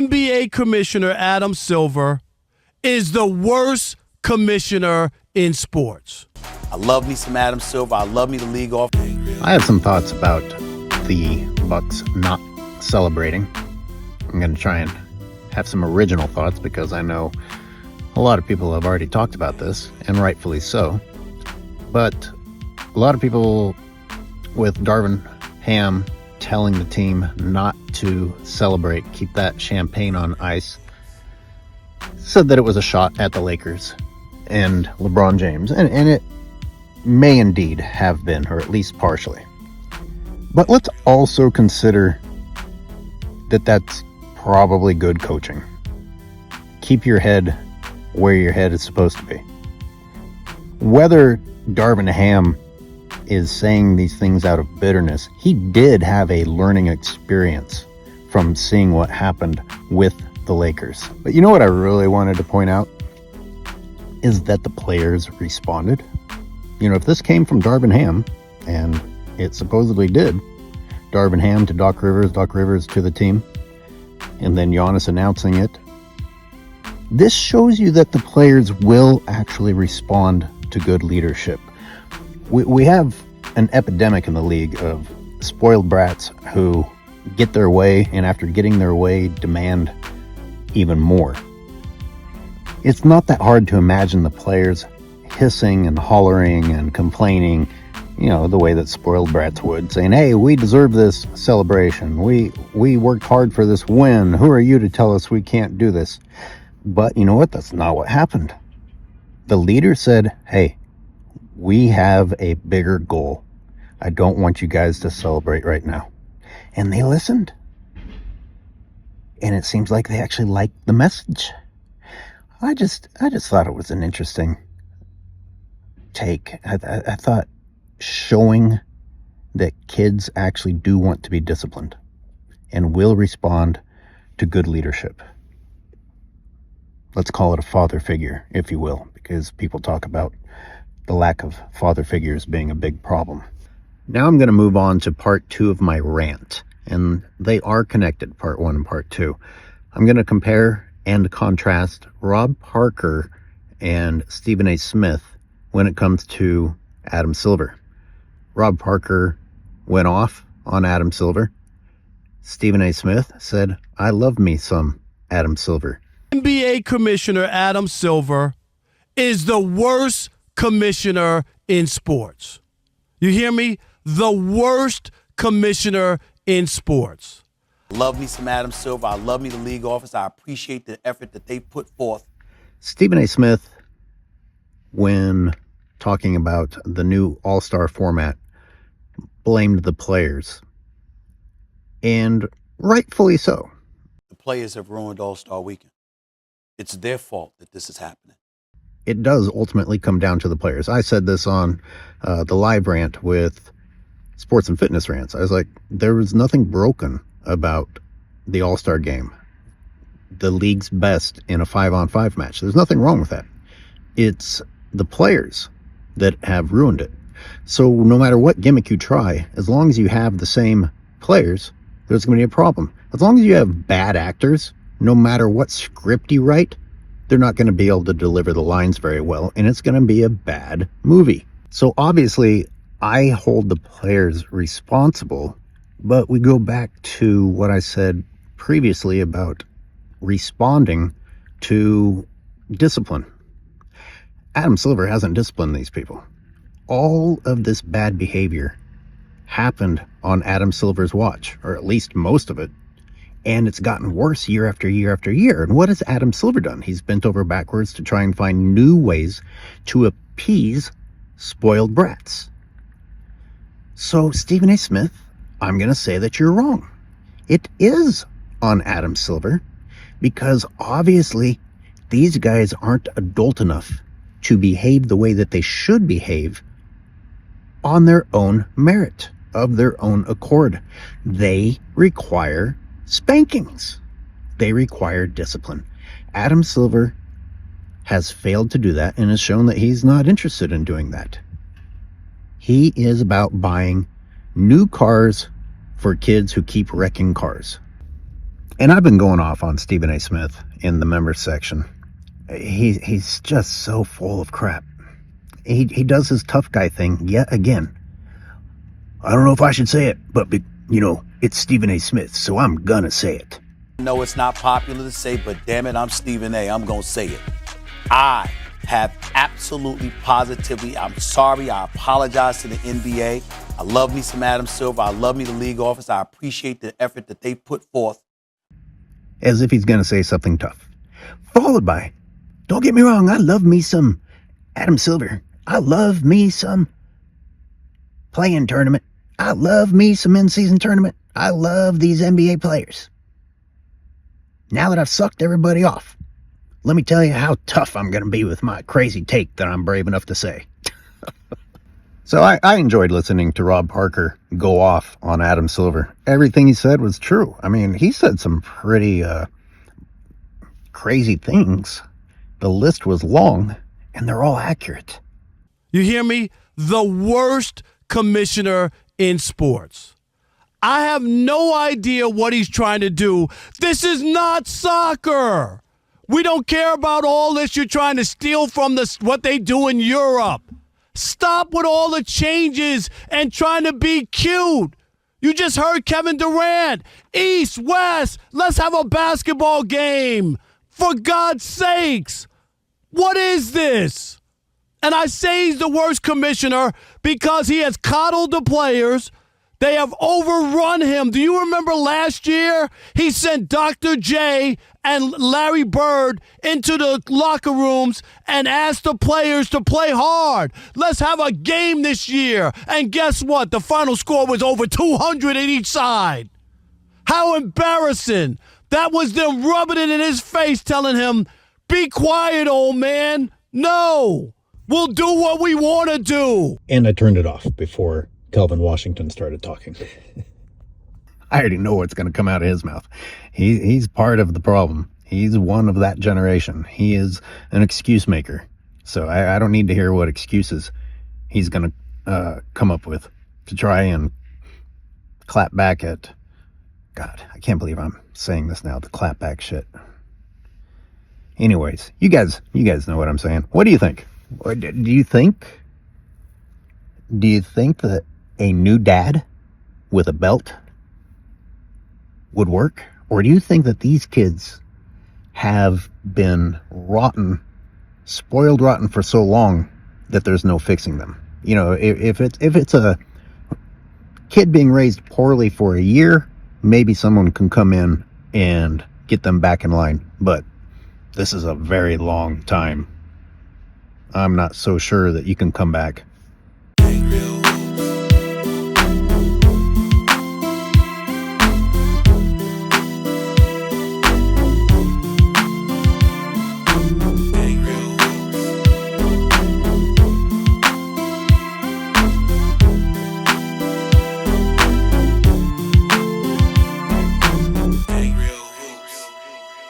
NBA Commissioner Adam Silver is the worst commissioner in sports. I love me some Adam Silver. I love me the league off. I have some thoughts about the Bucks not celebrating. I'm going to try and have some original thoughts because I know a lot of people have already talked about this, and rightfully so. But a lot of people with Darvin Ham telling the team not to celebrate, keep that champagne on ice, said that it was a shot at the Lakers and LeBron James. And it may indeed have been, or at least partially. But let's also consider that that's probably good coaching. Keep your head where your head is supposed to be. Whether Darvin Ham is saying these things out of bitterness, he did have a learning experience from seeing what happened with the Lakers. But you know what I really wanted to point out is that the players responded. You know, if this came from Darvin Ham, and it supposedly did, Darvin Ham to Doc Rivers to the team, and then Giannis announcing it, this shows you that the players will actually respond to good leadership. We have an epidemic in the league of spoiled brats who get their way, and after getting their way, demand even more. It's not that hard to imagine the players hissing and hollering and complaining, you know, the way that spoiled brats would, saying, hey, we deserve this celebration. We worked hard for this win. Who are you to tell us we can't do this? But you know what? That's not what happened. The leader said, hey, we have a bigger goal. I don't want you guys to celebrate right now. And they listened. And it seems like they actually liked the message. I just thought it was an interesting take. I thought showing that kids actually do want to be disciplined and will respond to good leadership. Let's call it a father figure, if you will, because people talk about the lack of father figures being a big problem. Now I'm going to move on to part 2 of my rant, and they are connected, part 1 and part 2. I'm going to compare and contrast Rob Parker and Stephen A. Smith when it comes to Adam Silver. Rob Parker went off on Adam Silver. Stephen A. Smith said, I love me some Adam Silver. NBA Commissioner Adam Silver is the worst commissioner in sports. You hear me? The worst commissioner in sports. Love me some Adam Silver. I love me the league office. I appreciate the effort that they put forth. Stephen A. Smith, when talking about the new All-Star format, blamed the players. And rightfully so. The players have ruined All-Star Weekend. It's their fault that this is happening. It does ultimately come down to the players. I said this on the live rant with Sports and Fitness Rants. I was like, there was nothing broken about the All-Star game. The league's best in a 5-on-5 match. There's nothing wrong with that. It's the players that have ruined it. So no matter what gimmick you try, as long as you have the same players, there's going to be a problem. As long as you have bad actors, no matter what script you write, they're not going to be able to deliver the lines very well, and it's going to be a bad movie. So obviously, I hold the players responsible, but we go back to what I said previously about responding to discipline. Adam Silver hasn't disciplined these people. All of this bad behavior happened on Adam Silver's watch, or at least most of it. And it's gotten worse year after year after year. And what has Adam Silver done? He's bent over backwards to try and find new ways to appease spoiled brats. So, Stephen A. Smith, I'm going to say that you're wrong. It is on Adam Silver because obviously these guys aren't adult enough to behave the way that they should behave on their own merit, of their own accord. They require spankings. They require discipline. Adam Silver has failed to do that and has shown that he's not interested in doing that. He is about buying new cars for kids who keep wrecking cars. And I've been going off on Stephen A. Smith in the members section. He's just so full of crap. He does his tough guy thing yet again. I don't know if I should say it, but it's Stephen A. Smith, so I'm gonna say it. No, it's not popular to say, but damn it, I'm Stephen A. I'm gonna say it. I have absolutely, positively, I'm sorry, I apologize to the NBA. I love me some Adam Silver. I love me the league office. I appreciate the effort that they put forth. As if he's gonna say something tough. Followed by, don't get me wrong, I love me some Adam Silver. I love me some play-in tournament. I love me some in-season tournament. I love these NBA players. Now that I've sucked everybody off, let me tell you how tough I'm going to be with my crazy take that I'm brave enough to say. So I enjoyed listening to Rob Parker go off on Adam Silver. Everything he said was true. I mean, he said some pretty crazy things. The list was long, and they're all accurate. You hear me? The worst commissioner in sports. I have no idea what he's trying to do. This is not soccer. We don't care about all this you're trying to steal from what they do in Europe. Stop with all the changes and trying to be cute. You just heard Kevin Durant. East, West, let's have a basketball game. For God's sakes. What is this? And I say he's the worst commissioner because he has coddled the players. They have overrun him. Do you remember last year? He sent Dr. J and Larry Bird into the locker rooms and asked the players to play hard. Let's have a game this year. And guess what? The final score was over 200 at each side. How embarrassing. That was them rubbing it in his face, telling him, be quiet, old man. No, we'll do what we want to do. And I turned it off before Kelvin Washington started talking. I already know what's going to come out of his mouth. He's part of the problem. He's one of that generation. He is an excuse maker. So I don't need to hear what excuses he's going to come up with to try and clap back at. God, I can't believe I'm saying this now, the clap back shit. Anyways, you guys know what I'm saying. What do you think? Do you think that a new dad with a belt would work? Or do you think that these kids have been spoiled rotten for so long that there's no fixing them? You know, if it's a kid being raised poorly for a year, maybe someone can come in and get them back in line. But this is a very long time. I'm not so sure that you can come back